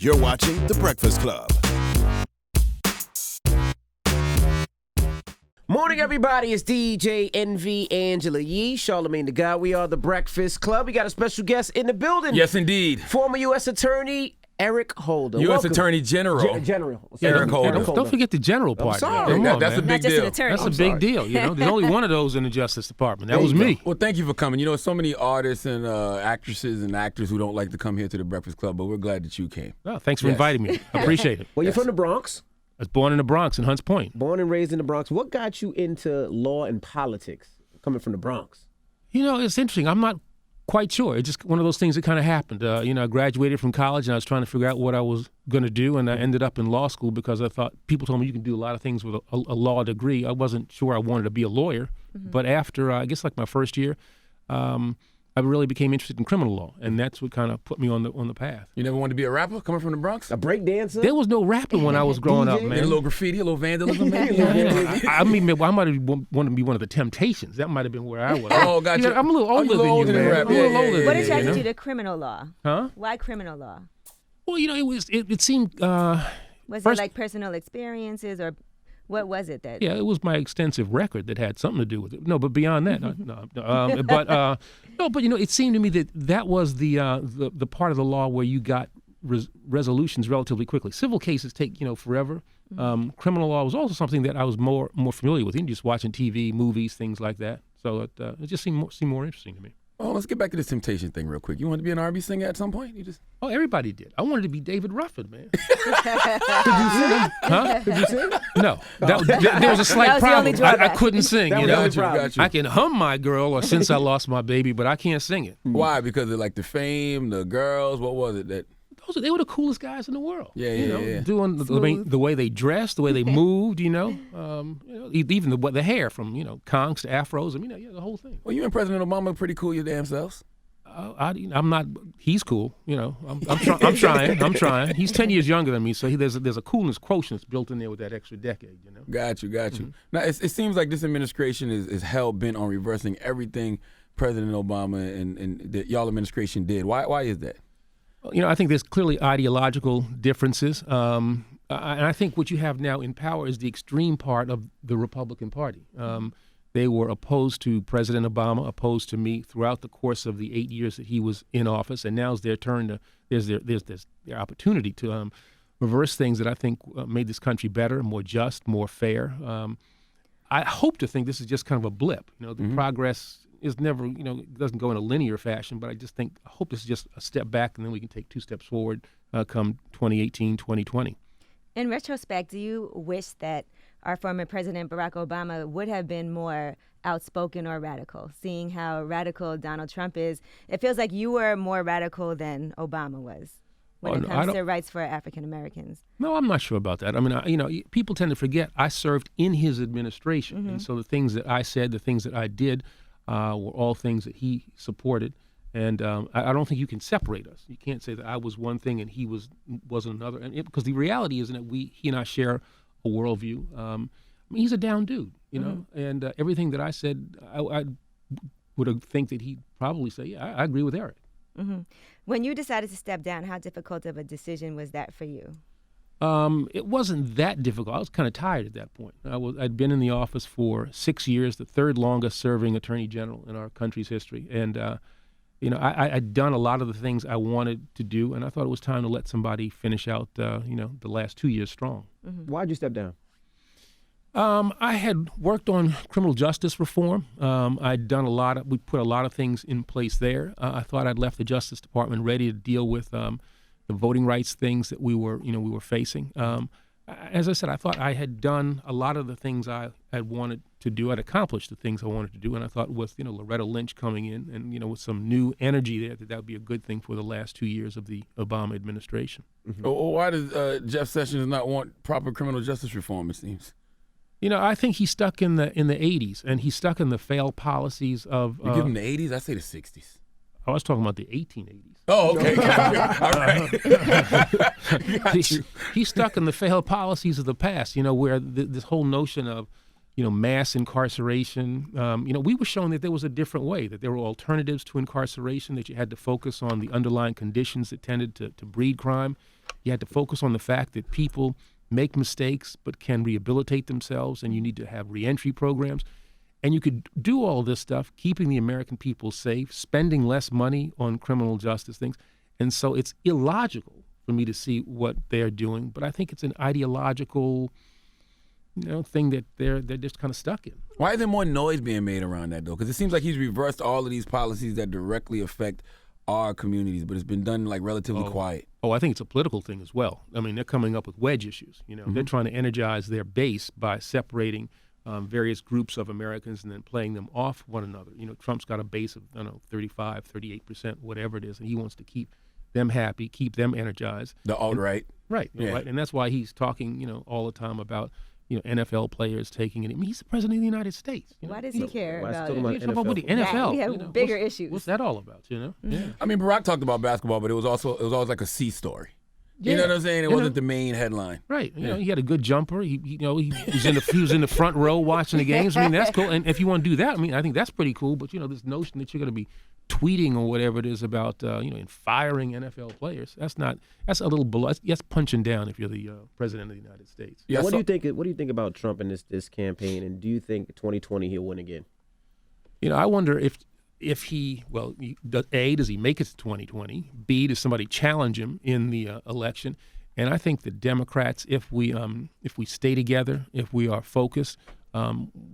You're watching The Breakfast Club. Morning, everybody. It's DJ NV, Angela Yee, Charlamagne the God. We are The Breakfast Club. We got a special guest in the building. Yes, indeed. Former U.S. Attorney Eric Holder. U.S. Welcome. Attorney General. Eric Holder. Don't forget the general part. sorry. Come on, That's a man. big Not just deal. an attorney. That's a big deal. You know, there's only one of those in the Justice Department. That There was you me. Well, thank you for coming. You know, so many artists and actresses and actors who don't like to come here to the Breakfast Club, but we're glad that you came. Oh, thanks for Yes. inviting me. I appreciate it. Well, you're from the Bronx, I was born in the Bronx in Hunts Point. born and raised in the Bronx. What got you into law and politics coming from the Bronx? You know, it's interesting. I'm not quite sure. It's just one of those things that kind of happened. You know, I graduated from college and I was trying to figure out what I was going to do, and I ended up in law school because I thought people told me you can do a lot of things with a law degree. I wasn't sure I wanted to be a lawyer, but after I guess like my first year, I really became interested in criminal law, and that's what kind of put me on the path. You never wanted to be a rapper coming from the Bronx? A break dancer? There was no rapping when I was growing up, DJ? Maybe a man. little graffiti, a little vandalism, maybe? I mean, I might have wanted to be one of the Temptations. That might have been where I was. Oh, gotcha. You know, I'm a little Oh, older you're a little older than you, than man. rap. I'm a little Yeah, older yeah, than What you, attracted you you know? to criminal law? Huh? Why criminal law? Well, you know, it seemed. Was First- it like personal experiences, or what was it that? Yeah, it was my extensive record that had something to do with it. No, but beyond that, but you know, it seemed to me that was the part of the law where you got resolutions relatively quickly. Civil cases take forever. Criminal law was also something that I was more familiar with. Even just watching TV, movies, things like that. So it just seemed more interesting to me. Oh, let's get back to this Temptation thing real quick. You wanted to be an R&B singer at some point? Oh, everybody did. I wanted to be David Ruffin, man. Could you sing? Huh? Could you sing? No, there was a That slight was the only problem. I drawback. couldn't sing. That You was the know, only problem. Got you. I can hum my girl or Since I Lost My Baby, but I can't sing it. Why? Because of like the fame, the girls, what was it that? They were the coolest guys in the world. Yeah. Doing the way they dressed, the way they moved. Even the hair from conks to afros. I mean, the whole thing. Well, you and President Obama pretty cool your damn selves. I'm not. He's cool. I'm trying. He's 10 years younger than me, so there's a coolness quotient built in there with that extra decade. Got you. Now, it seems like this administration is hell bent on reversing everything President Obama and the y'all administration did. Why is that? I think there's clearly ideological differences. And I think what you have now in power is the extreme part of the Republican Party. They were opposed to President Obama, opposed to me throughout the course of the 8 years that he was in office, and now's their turn to. There's their opportunity to reverse things that I think made this country better, more just, more fair. I hope to think this is just kind of a blip. The progress is never, it doesn't go in a linear fashion, but I hope this is just a step back, and then we can take 2 steps forward come 2018, 2020. In retrospect, do you wish that our former President Barack Obama would have been more outspoken or radical? Seeing how radical Donald Trump is, it feels like you were more radical than Obama was when it comes to rights for African Americans. No, I'm not sure about that. I mean, people tend to forget I served in his administration, and so the things that I said, the things that I did, were all things that he supported. And I don't think you can separate us. You can't say that I was one thing and he wasn't another. Because the reality is that he and I share a worldview. I mean, he's a down dude, and everything that I said, I would think that he'd probably say, yeah, I agree with Eric. Mm-hmm. When you decided to step down, how difficult of a decision was that for you? It wasn't that difficult. I was kind of tired at that point. I'd been in the office for 6 years, the third longest serving attorney general in our country's history. And, I'd done a lot of the things I wanted to do, and I thought it was time to let somebody finish out, the last 2 years strong. Mm-hmm. Why'd you step down? I had worked on criminal justice reform. I'd done we put a lot of things in place there. I thought I'd left the Justice Department ready to deal with the voting rights things that we were facing. As I said, I thought I had done a lot of the things I had wanted to do. I'd accomplished the things I wanted to do, and I thought with Loretta Lynch coming in and with some new energy there, that would be a good thing for the last 2 years of the Obama administration. Mm-hmm. Why does Jeff Sessions not want proper criminal justice reform? It seems. I think he's stuck in the 80s, and he's stuck in the failed policies of. You give him the 80s? I say the 60s. I was talking about the 1880s. Oh, okay. All right. He's stuck in the failed policies of the past, where this whole notion of, mass incarceration, we were shown that there was a different way, that there were alternatives to incarceration, that you had to focus on the underlying conditions that tended to breed crime. You had to focus on the fact that people make mistakes but can rehabilitate themselves, and you need to have reentry programs. And you could do all this stuff, keeping the American people safe, spending less money on criminal justice things. And so it's illogical for me to see what they're doing, but I think it's an ideological, thing that they're just kind of stuck in. Why is there more noise being made around that, though? Because it seems like he's reversed all of these policies that directly affect our communities, but it's been done like relatively quiet. Oh, I think it's a political thing as well. I mean, they're coming up with wedge issues. They're trying to energize their base by separating various groups of Americans and then playing them off one another. Trump's got a base of 35, 38%, whatever it is, and he wants to keep them happy, keep them energized. The alt-right. Right. Yeah. Right. And that's why he's talking, all the time about, NFL players taking it. I mean, he's the president of the United States. Why does he care about it? You're talking about the NFL. We have bigger issues. What's that all about, Yeah. I mean, Barack talked about basketball, but it was always like a C story. Yeah. You know what I'm saying? It wasn't the main headline. Right. He had a good jumper. He was in the front row watching the games. I mean, that's cool. And if you want to do that, I mean, I think that's pretty cool. But this notion that you're going to be tweeting or whatever it is about and firing NFL players, that's a little below. That's punching down if you're the president of the United States. Yeah. What do you think about Trump and this campaign? And do you think 2020 he'll win again? I wonder if he, A, does he make it to 2020? B, does somebody challenge him in the election? And I think the Democrats, if we stay together, if we are focused,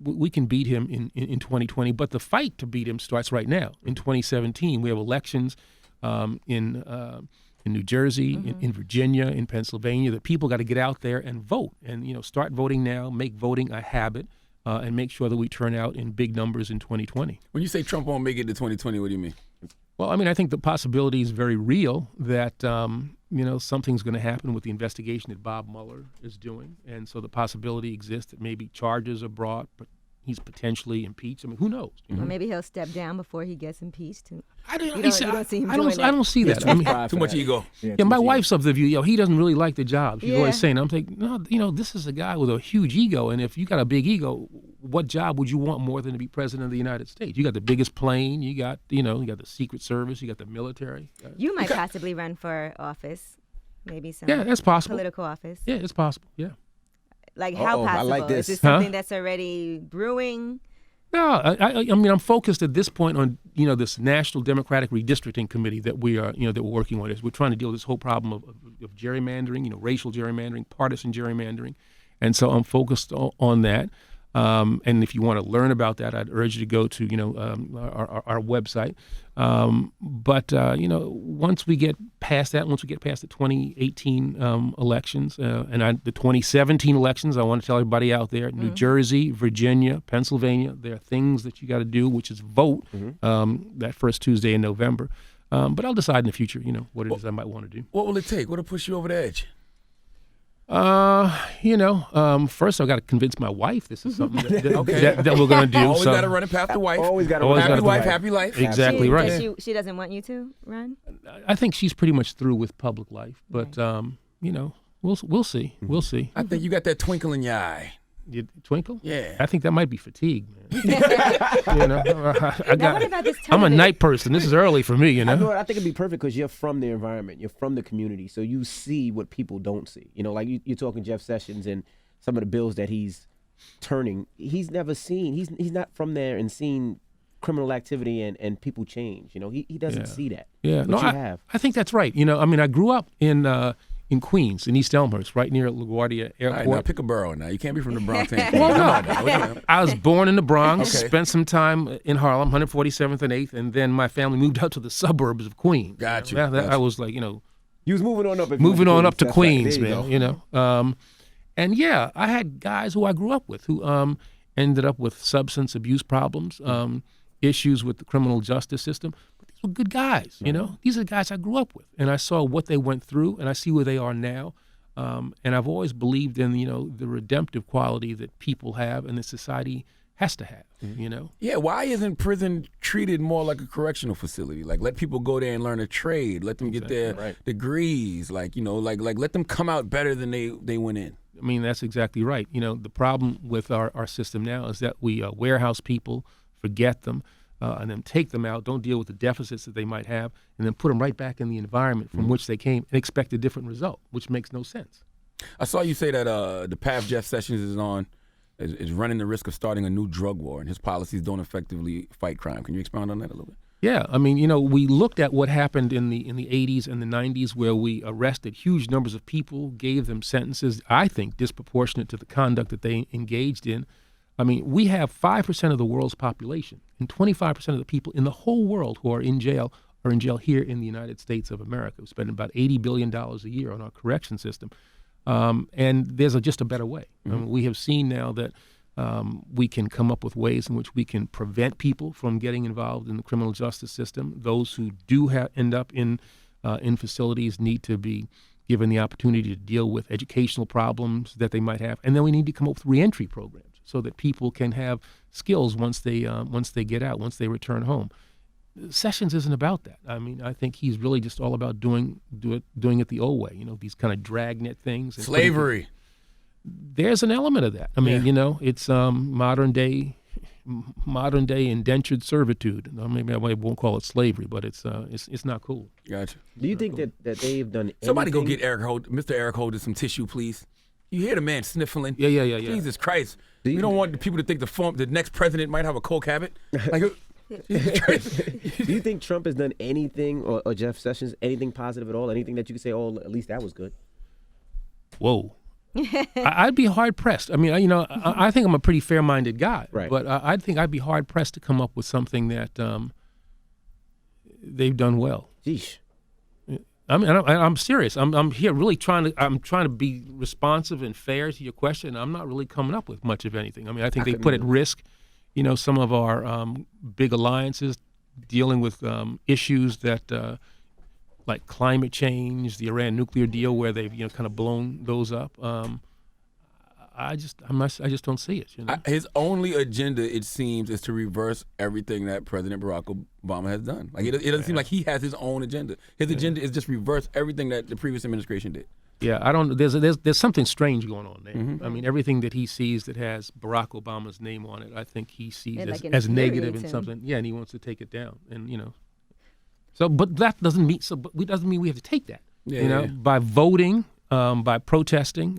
we can beat him in 2020. But the fight to beat him starts right now. In 2017, we have elections in New Jersey, in Virginia, in Pennsylvania. The people got to get out there and vote, and start voting now, make voting a habit. And make sure that we turn out in big numbers in 2020. When you say Trump won't make it to 2020, what do you mean? Well, I mean, I think the possibility is very real that, something's going to happen with the investigation that Bob Mueller is doing. And so the possibility exists that maybe charges are brought, but he's potentially impeached. I mean, who knows? Or maybe he'll step down before he gets impeached. I don't see that. I mean, too much ego. Yeah, my wife's of the view, he doesn't really like the job. She's always saying, I'm thinking, no, this is a guy with a huge ego, and if you got a big ego, what job would you want more than to be president of the United States? You got the biggest plane, you got the Secret Service, you got the military. You might possibly run for office, maybe some that's possible. Political office. Yeah, it's possible, yeah. Like how possible? I like this. Is this something that's already brewing? No, I mean, I'm focused at this point on, this National Democratic Redistricting Committee that we are, that we're working on. We're trying to deal with this whole problem of gerrymandering, racial gerrymandering, partisan gerrymandering. And so I'm focused on that. And if you want to learn about that, I'd urge you to go to, our website. But once we get past that, once we get past the 2018 elections and the 2017 elections, I want to tell everybody out there, New Jersey, Virginia, Pennsylvania, there are things that you got to do, which is vote that first Tuesday in November. But I'll decide in the future, what it is I might want to do. What will it take? What will push you over the edge? First I've got to convince my wife this is something that we're going to do. Always got to run it past the wife. Always got to happy wife, happy life. Exactly right. She doesn't want you to run? I think she's pretty much through with public life, but we'll see. We'll see. I think you got that twinkle in your eye. You twinkle? Yeah. I think that might be fatigue, man. What about this I'm a night person. This is early for me, I think it'd be perfect because you're from the environment. You're from the community. So you see what people don't see. Like you're talking Jeff Sessions and some of the bills that he's turning. He's never seen. He's not from there and seen criminal activity and people change. He doesn't see that. Yeah. But you have. I think that's right. I grew up in Queens, in East Elmhurst, right near LaGuardia Airport. All right, now pick a borough now. You can't be from the Bronx. I was born in the Bronx, spent some time in Harlem, 147th and 8th, and then my family moved out to the suburbs of Queens. Got you. I was like, you was moving on up. Moving on up to Queens, right. man, And yeah, I had guys who I grew up with who ended up with substance abuse problems, issues with the criminal justice system. Were good guys, These are the guys I grew up with, and I saw what they went through, and I see where they are now. And I've always believed in, the redemptive quality that people have and that society has to have, Yeah, why isn't prison treated more like a correctional facility? Like, let people go there and learn a trade. Let them get their degrees. Like, like let them come out better than they went in. I mean, that's exactly right. The problem with our system now is that we warehouse people, forget them. and then take them out, don't deal with the deficits that they might have, and then put them right back in the environment from which they came and expect a different result, which makes no sense. I saw you say that the path Jeff Sessions is on is running the risk of starting a new drug war, and his policies don't effectively fight crime. Can you expound on that a little bit? Yeah, I mean, we looked at what happened in the 80s and the 90s, where we arrested huge numbers of people, gave them sentences, I think, disproportionate to the conduct that they engaged in. I mean, we have 5% of the world's population, and 25% of the people in the whole world who are in jail here in the United States of America. We spend about $80 billion a year on our correction system. And there's just a better way. I mean, we have seen now that we can come up with ways in which we can prevent people from getting involved in the criminal justice system. Those who do end up in facilities need to be given the opportunity to deal with educational problems that they might have. And then we need to come up with reentry programs so that people can have skills once they get out, once they return home. Sessions isn't about that. I mean, I think he's really just all about doing it the old way. These kind of dragnet things. And Slavery. There's an element of that. I mean, it's modern day indentured servitude. Maybe I won't call it slavery, but it's not cool. Gotcha. Do you think that they've done anything? Somebody go get Mr. Eric Holder some tissue, please. You hear the man sniffling? Yeah. Jesus Christ. We don't want the people to think the next president might have a coke habit. Like, Do you think Trump has done anything, or Jeff Sessions, anything positive at all? Anything that you could say, oh, at least that was good? Whoa. I'd be hard pressed. I mean, I think I'm a pretty fair-minded guy, right? But I think I'd be hard pressed to come up with something that they've done well. Sheesh. I mean, I'm serious. I'm here really trying to be responsive and fair to your question. I'm not really coming up with much of anything. I mean, I think they put at risk, some of our big alliances dealing with issues that. Like climate change, the Iran nuclear deal, where they've kind of blown those up. I just don't see it. His only agenda, it seems, is to reverse everything that President Barack Obama has done. Like it doesn't seem like he has his own agenda. His agenda is just reverse everything that the previous administration did. Yeah, I don't. There's something strange going on there. I mean, everything that he sees that has Barack Obama's name on it, I think he sees as negative and something. Yeah, and he wants to take it down. And So, but that doesn't mean we have to take that. By voting, by protesting,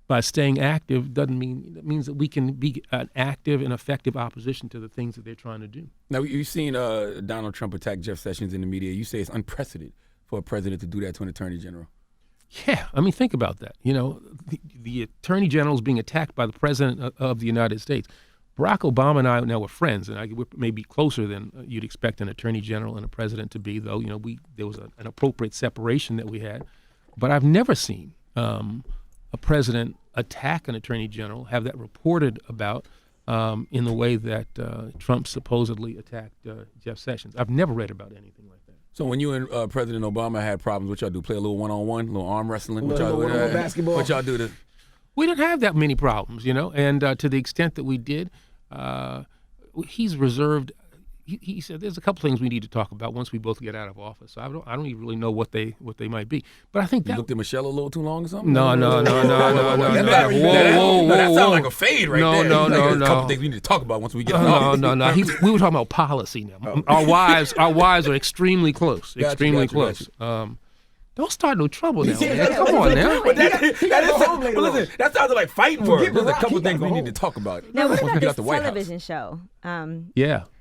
by staying active, that means that we can be an active and effective opposition to the things that they're trying to do. Now, you've seen Donald Trump attack Jeff Sessions in the media. You say it's unprecedented for a president to do that to an attorney general. Yeah, I mean, think about that. The attorney general is being attacked by the president of the United States. Barack Obama and I now were friends, and we're maybe closer than you'd expect an attorney general and a president to be, though, there was an appropriate separation that we had. But I've never seen a president attack an attorney general, have that reported about in the way that Trump supposedly attacked Jeff Sessions. I've never read about anything like that. So when you and President Obama had problems, what y'all do? Play a little one-on-one, a little arm wrestling? What y'all do? Basketball? What y'all do to... We didn't have that many problems, and to the extent that we did, he's reserved. He said there's a couple things we need to talk about once we both get out of office. So I don't even really know what they might be. But I think you looked at Michelle a little too long or something. No. Whoa. That sounds like a fade right there. No. A couple things we need to talk about once we get out. No. We were talking about policy now. Our wives are extremely close. Close. Don't start no trouble now. Man. Come on now. Listen, that sounds like fighting words. There's a couple things we need to talk about. Now, what about this television show?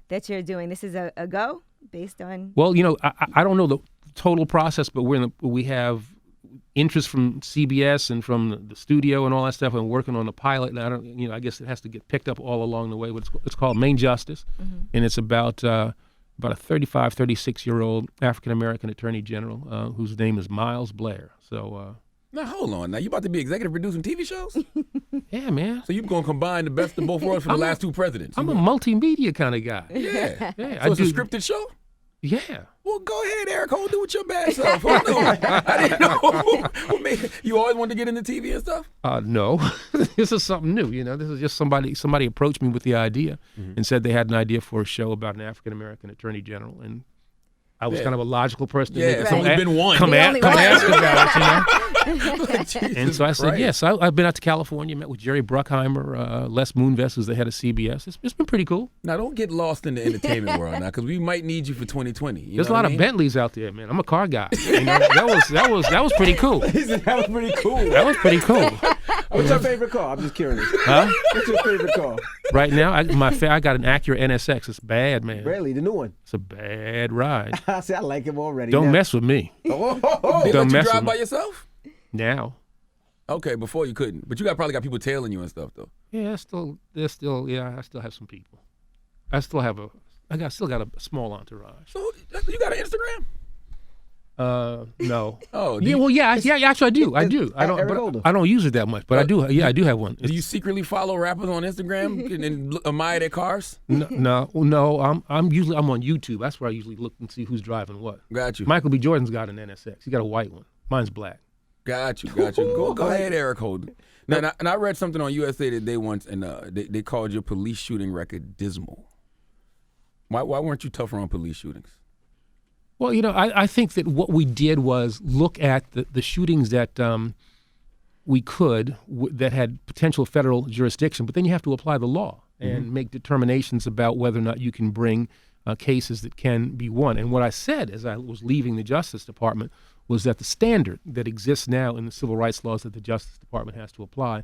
That you're doing. This is a go based on. Well, I don't know the total process, but we have interest from CBS and from the studio and all that stuff, and working on the pilot. And I guess it has to get picked up all along the way. But it's called Main Justice, and it's about a 35, 36-year-old African-American attorney general whose name is Miles Blair. So now, hold on. Now, you about to be executive producing TV shows? Yeah, man. So you're going to combine the best of both worlds for the last two presidents? I'm a multimedia kind of guy. Yeah. So it's a scripted show? Yeah. Well, go ahead, Eric. Hold it with your bad self. Who knew? I didn't know. You always wanted to get into TV and stuff? No. This is something new. This is just somebody approached me with the idea and said they had an idea for a show about an African-American attorney general. And I was kind of a logical person. Yeah, it's only been one. Come ask about it, And so I said, yes. I've been out to California, met with Jerry Bruckheimer, Les Moonves, who's the head of CBS. It's been pretty cool. Now, don't get lost in the entertainment world now, because we might need you for 2020. There's a lot of Bentleys out there, man. I'm a car guy. That was pretty cool. That was pretty cool. That was pretty cool. What's your favorite car? I'm just curious. Huh? What's your favorite car? Right now, I got an Acura NSX. It's bad, man. Really, the new one? It's a bad ride. See, I like him already. Don't mess with me. They Don't let you mess drive with by me. yourself? Now. Okay, before you couldn't. But you probably got people tailing you and stuff, though. Yeah, I still have some people. I still got a small entourage. So you got an Instagram? No. Oh, actually I do. I don't use it that much, but I do. Yeah, I do have one. Do you secretly follow rappers on Instagram and admire their cars? No. I'm on YouTube. That's where I usually look and see who's driving what. Got you. Michael B. Jordan's got an NSX. He got a white one. Mine's black. Got you. Go ahead, Eric Holden. Now, and I read something on USA Today once, and they called your police shooting record dismal. Why weren't you tougher on police shootings? Well, I think that what we did was look at the shootings that we could that had potential federal jurisdiction, but then you have to apply the law and make determinations about whether or not you can bring cases that can be won. And what I said as I was leaving the Justice Department was that the standard that exists now in the civil rights laws that the Justice Department has to apply,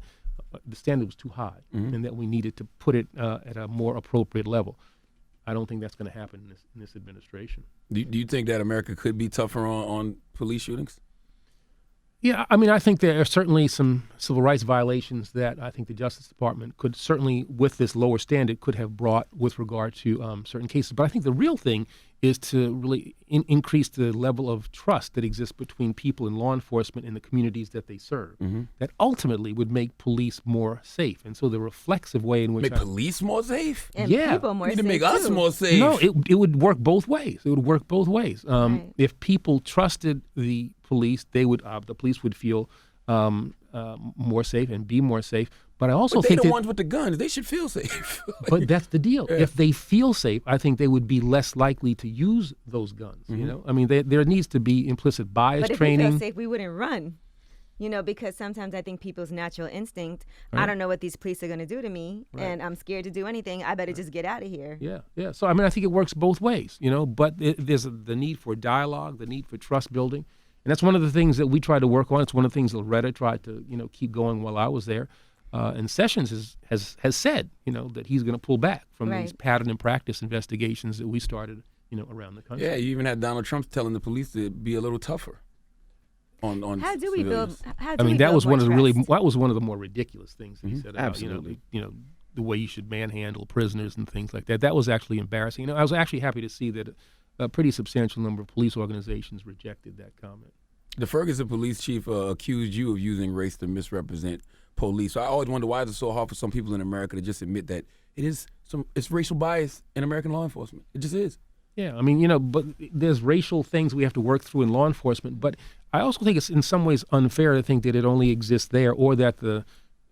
the standard was too high, and that we needed to put it at a more appropriate level. I don't think that's going to happen in this administration. Do you think that America could be tougher on police shootings? Yeah, I mean, I think there are certainly some civil rights violations that I think the Justice Department could certainly, with this lower standard, could have brought with regard to certain cases. But I think the real thing is to really increase the level of trust that exists between people in law enforcement and the communities that they serve. That ultimately would make police more safe. And so the reflexive way in which police more safe? And people more need safe to make too. us more safe. No, it would work both ways. It would work both ways. Right. If people trusted the police, the police would feel more safe and be more safe. But I also think they're the ones with the guns. They should feel safe. But that's the deal. Yeah. If they feel safe, I think they would be less likely to use those guns. I mean, there needs to be implicit bias training. But if we feel safe, we wouldn't run. Because sometimes I think people's natural instinct, I don't know what these police are going to do to me, and I'm scared to do anything. I better just get out of here. Yeah. So, I mean, I think it works both ways, but there's the need for dialogue, the need for trust building. And that's one of the things that we try to work on. It's one of the things that Loretta tried to, keep going while I was there. And Sessions has said, that he's going to pull back from these pattern and practice investigations that we started, around the country. Yeah, you even had Donald Trump telling the police to be a little tougher on How do we build? that was one of the more ridiculous things that he said about, Absolutely. The way you should manhandle prisoners and things like that. That was actually embarrassing. I was actually happy to see that a pretty substantial number of police organizations rejected that comment. The Ferguson police chief accused you of using race to misrepresent police. So I always wonder why is it so hard for some people in America to just admit that it's racial bias in American law enforcement. It just is. Yeah, I mean, but there's racial things we have to work through in law enforcement. But I also think it's in some ways unfair to think that it only exists there or that the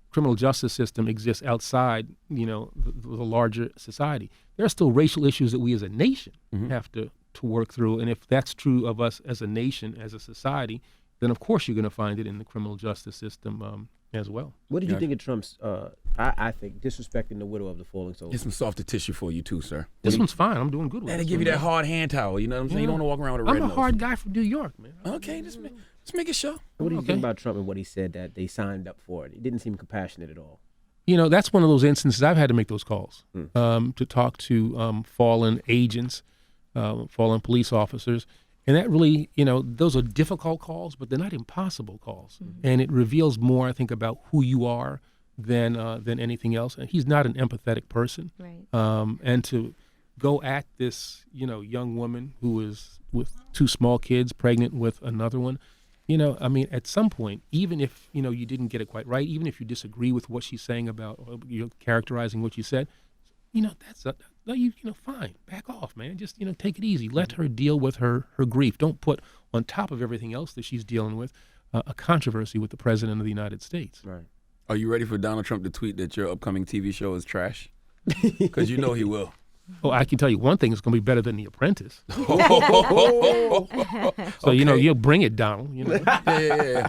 criminal justice system exists outside, the larger society. There are still racial issues that we as a nation have to work through. And if that's true of us as a nation, as a society, then of course you're going to find it in the criminal justice system as well. What did you think of Trump's, I think, disrespecting the widow of the fallen soldier? Here's some softer tissue for you too, sir. This one's fine. I'm doing good with it. And they give you that hard hand towel. You know what I'm saying? You don't want to walk around with a red I'm nose. a hard guy from New York, man. Okay, just make it show. What do you think about Trump and what he said that they signed up for it? It didn't seem compassionate at all. That's one of those instances I've had to make those calls to talk to fallen agents, fallen police officers. And that really, those are difficult calls, but they're not impossible calls. And it reveals more, I think, about who you are than anything else. And he's not an empathetic person. Right. And to go at this, young woman who is with two small kids, pregnant with another one, at some point, even if, you didn't get it quite right, even if you disagree with what she's saying about, characterizing what you said, that's fine. Back off, man. Just, take it easy. Let her deal with her grief. Don't put on top of everything else that she's dealing with a controversy with the President of the United States. Right. Are you ready for Donald Trump to tweet that your upcoming TV show is trash? Because he will. Oh, I can tell you one thing: it's going to be better than The Apprentice. So you'll bring it, Donald. Yeah.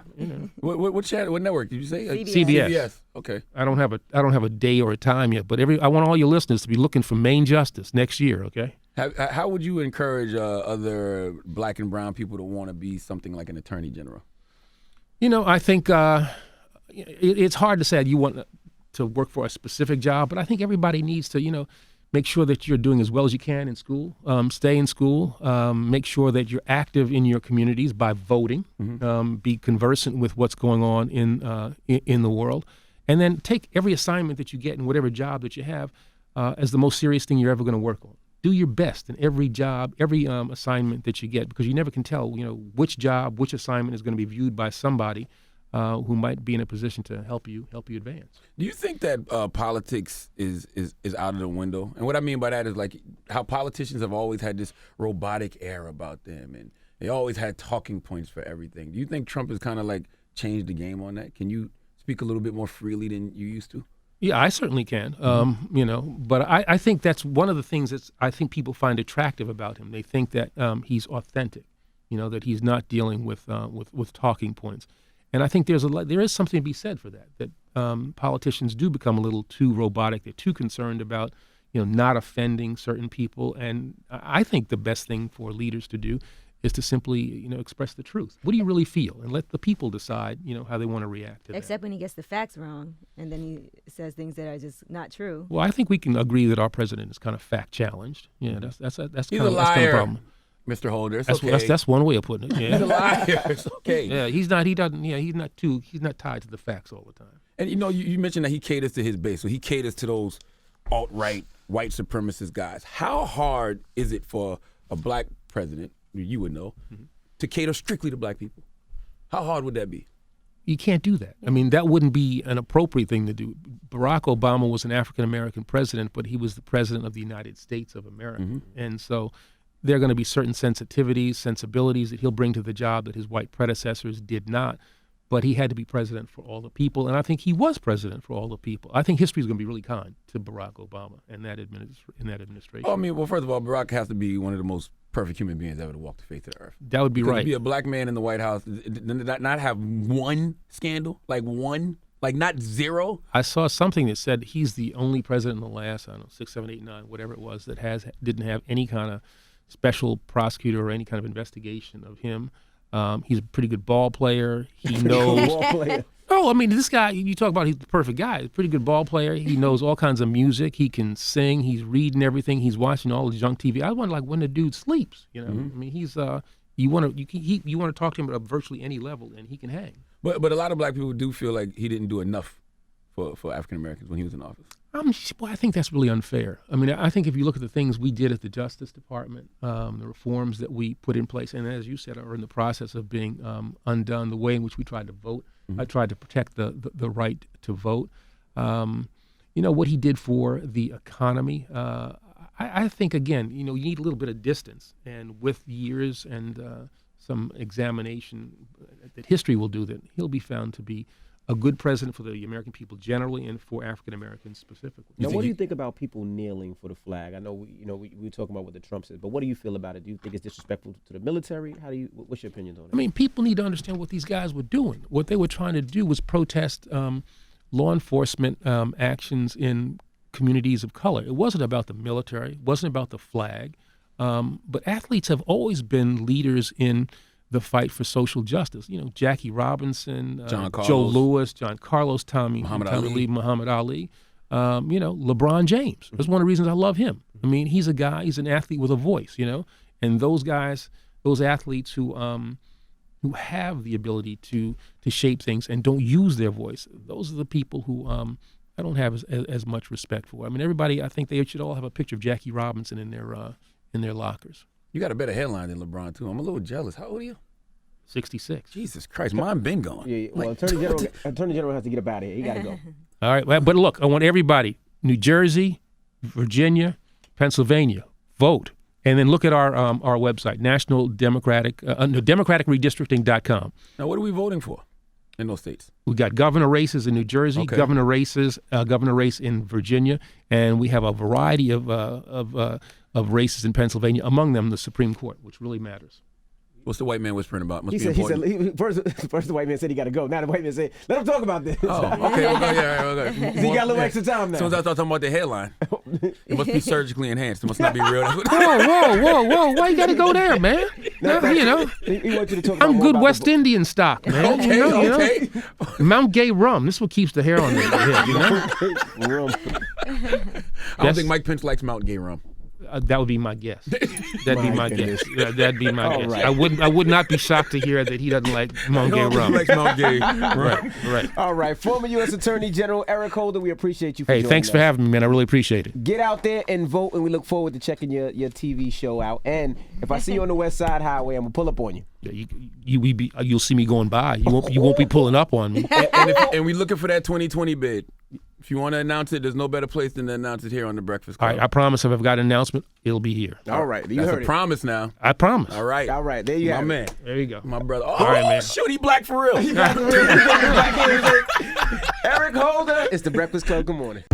What channel? What network did you say? CBS. Okay. I don't have a day or a time yet, but I want all your listeners to be looking for Main Justice next year. Okay. How would you encourage other black and brown people to want to be something like an attorney general? I think it's hard to say you want to work for a specific job, but I think everybody needs to, make sure that you're doing as well as you can in school. Stay in school. Make sure that you're active in your communities by voting. Be conversant with what's going on in the world, and then take every assignment that you get in whatever job that you have as the most serious thing you're ever going to work on. Do your best in every job, every assignment that you get, because you never can tell, which job, which assignment is going to be viewed by somebody who might be in a position to help you advance. Do you think that politics is out of the window? And what I mean by that is like how politicians have always had this robotic air about them, and they always had talking points for everything. Do you think Trump has kind of like changed the game on that? Can you speak a little bit more freely than you used to? Yeah, I certainly can. But I think that's one of the things that I think people find attractive about him. They think that he's authentic, that he's not dealing with talking points. And I think there is something to be said for that politicians do become a little too robotic. They're too concerned about, not offending certain people. And I think the best thing for leaders to do is to simply, express the truth. What do you really feel? And let the people decide, how they want to react to that. Except when he gets the facts wrong, and then he says things that are just not true. Well, I think we can agree that our president is kind of fact challenged. Yeah, that's He's a liar. That's kind of a problem. Mr. Holder, it's that's, okay. That's one way of putting it. Yeah. He's a liar. It's okay. Yeah, he's not tied to the facts all the time. And you mentioned that he caters to his base, so he caters to those alt-right, white supremacist guys. How hard is it for a black president, you would know, to cater strictly to black people? How hard would that be? You can't do that. I mean, that wouldn't be an appropriate thing to do. Barack Obama was an African-American president, but he was the president of the United States of America. And so there are going to be certain sensitivities, sensibilities that he'll bring to the job that his white predecessors did not. But he had to be president for all the people, and I think he was president for all the people. I think history is going to be really kind to Barack Obama and that administration. Oh, I mean, well, first of all, Barack has to be one of the most perfect human beings ever to walk the face of the earth. That would be right. To be a black man in the White House, not have one scandal, like not zero. I saw something that said he's the only president in the last, 6, 7, 8, 9, whatever it was, that didn't have any kind of special prosecutor or any kind of investigation of him. He's a pretty good ball player. He knows. Oh, I mean, this guy, you talk about he's the perfect guy. He's a pretty good ball player. He knows all kinds of music. He can sing. He's reading everything. He's watching all the junk TV. I wonder, when the dude sleeps. I mean, he's you want to talk to him at virtually any level, and he can hang. But a lot of black people do feel like he didn't do enough for African Americans when he was in office. I think that's really unfair. I mean, I think if you look at the things we did at the Justice Department, the reforms that we put in place, and as you said, are in the process of being undone, the way in which we tried to vote. I tried to protect the right to vote. What he did for the economy, I think, again, you need a little bit of distance. And with years and some examination that history will do, that he'll be found to be a good president for the American people generally and for African Americans specifically. Now, what do you think about people kneeling for the flag? I know we were talking about what the Trump said, but what do you feel about it? Do you think it's disrespectful to the military? What's your opinion on it? I mean, people need to understand what these guys were doing. What they were trying to do was protest law enforcement actions in communities of color. It wasn't about the military. It wasn't about the flag. But athletes have always been leaders in the fight for social justice. Jackie Robinson, Joe Louis, John Carlos, Muhammad Ali. LeBron James. That's one of the reasons I love him. I mean, he's an athlete with a voice, and those guys, those athletes who have the ability to shape things and don't use their voice, those are the people who I don't have as much respect for. I mean, everybody, I think they should all have a picture of Jackie Robinson in their lockers. You got a better headline than LeBron, too. I'm a little jealous. How old are you? 66. Jesus Christ, mine been gone. Yeah, well, Attorney General has to get up out of here. He got to go. All right, but look, I want everybody, New Jersey, Virginia, Pennsylvania, vote. And then look at our website, democraticredistricting.com. Now, what are we voting for? In those states. We got governor races in New Jersey, Okay. governor race in Virginia, and we have a variety of races in Pennsylvania. Among them, the Supreme Court, which really matters. What's the white man whispering about? Must He be said, important. first the white man said he got to go. Now the white man said, let him talk about this. Oh, okay, okay. So you got a little extra time now. As soon as I start talking about the hairline, it must be surgically enhanced. It must not be real. Whoa! Why you got to go there, man? He wants you to talk about I'm more good about West Indian stock, man. Okay, okay. Mount Gay rum. This is what keeps the hair on the head. You know? I don't think Mike Pence likes Mount Gay rum. That would be my guess. That'd be my guess. Yeah, that'd be my guess. right. I would not be shocked to hear that he doesn't like Mount Gay rum. He likes Mount Gay rum. Right. All right, former U.S. Attorney General Eric Holder, we appreciate you for Hey, joining thanks us. for having me, man. I really appreciate it. Get out there and vote, and we look forward to checking your TV show out. And if I see you on the West Side Highway, I'm going to pull up on you. Yeah, you'll see me going by. You won't be pulling up on me. And we're looking for that 2020 bid. If you want to announce it, there's no better place than to announce it here on the Breakfast All Club. right, I promise if I've got an announcement, it'll be here. All right, you That's heard a it. promise now. I promise. All right. All right, there you My have man. it. There you go. My brother. Oh, right, man. shoot, he black for real. Eric Holder, it's the Breakfast Club. Good morning.